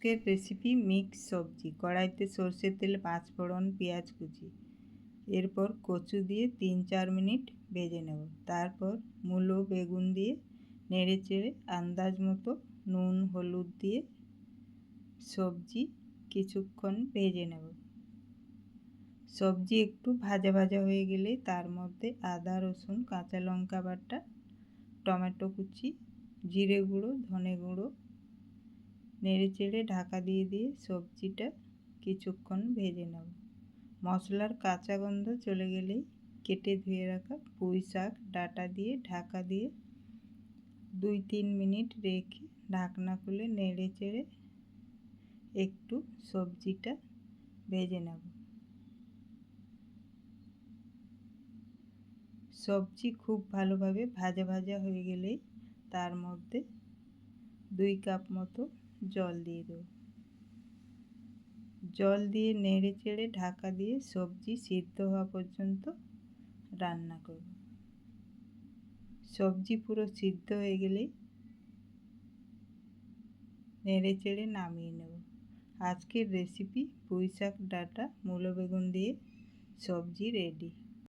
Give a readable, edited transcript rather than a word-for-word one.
আজকের recipe mix সবজি। কড়াইতে সর্ষের তেল, পাঁচফোড়ন, পেঁয়াজ কুচি, এরপর কচু দিয়ে 3-4 মিনিট ভেজে নেব। তারপর মূলো, বেগুন দিয়ে নেড়ে চেড়ে আন্দাজ মতো নুন হলুদ দিয়ে সবজি কিছুক্ষণ ভেজে নেব। সবজি একটু ভাজা ভাজা হয়ে গেলে তার মধ্যে আদা রসুন কাঁচা লঙ্কা বাটা, টমেটো কুচি, জিরে গুঁড়ো, ধনে গুঁড়ো নেড়ে চেড়ে ঢাকা দিয়ে সবজিটা কিছুক্ষণ ভেজে নেব। মশলার কাঁচা গন্ধ চলে গেলেই কেটে ধুয়ে রাখা পুঁই শাক ডাঁটা দিয়ে ঢাকা দিয়ে 2-3 মিনিট রেখে ঢাকনা খুলে নেড়ে চেড়ে একটু সবজিটা ভেজে নেব। সবজি খুব ভালোভাবে ভাজা ভাজা হয়ে গেলেই তার মধ্যে 2 কাপ মতো জল দিয়ে দেব। জল দিয়ে নেড়ে চেড়ে ঢাকা দিয়ে সবজি সিদ্ধ হওয়া পর্যন্ত রান্না করব। সবজি পুরো সিদ্ধ হয়ে গেলেই নেড়ে চেড়ে নামিয়ে নেব। আজকের রেসিপি পুঁই শাক ডাঁটা মূলো বেগুন দিয়ে সবজি রেডি।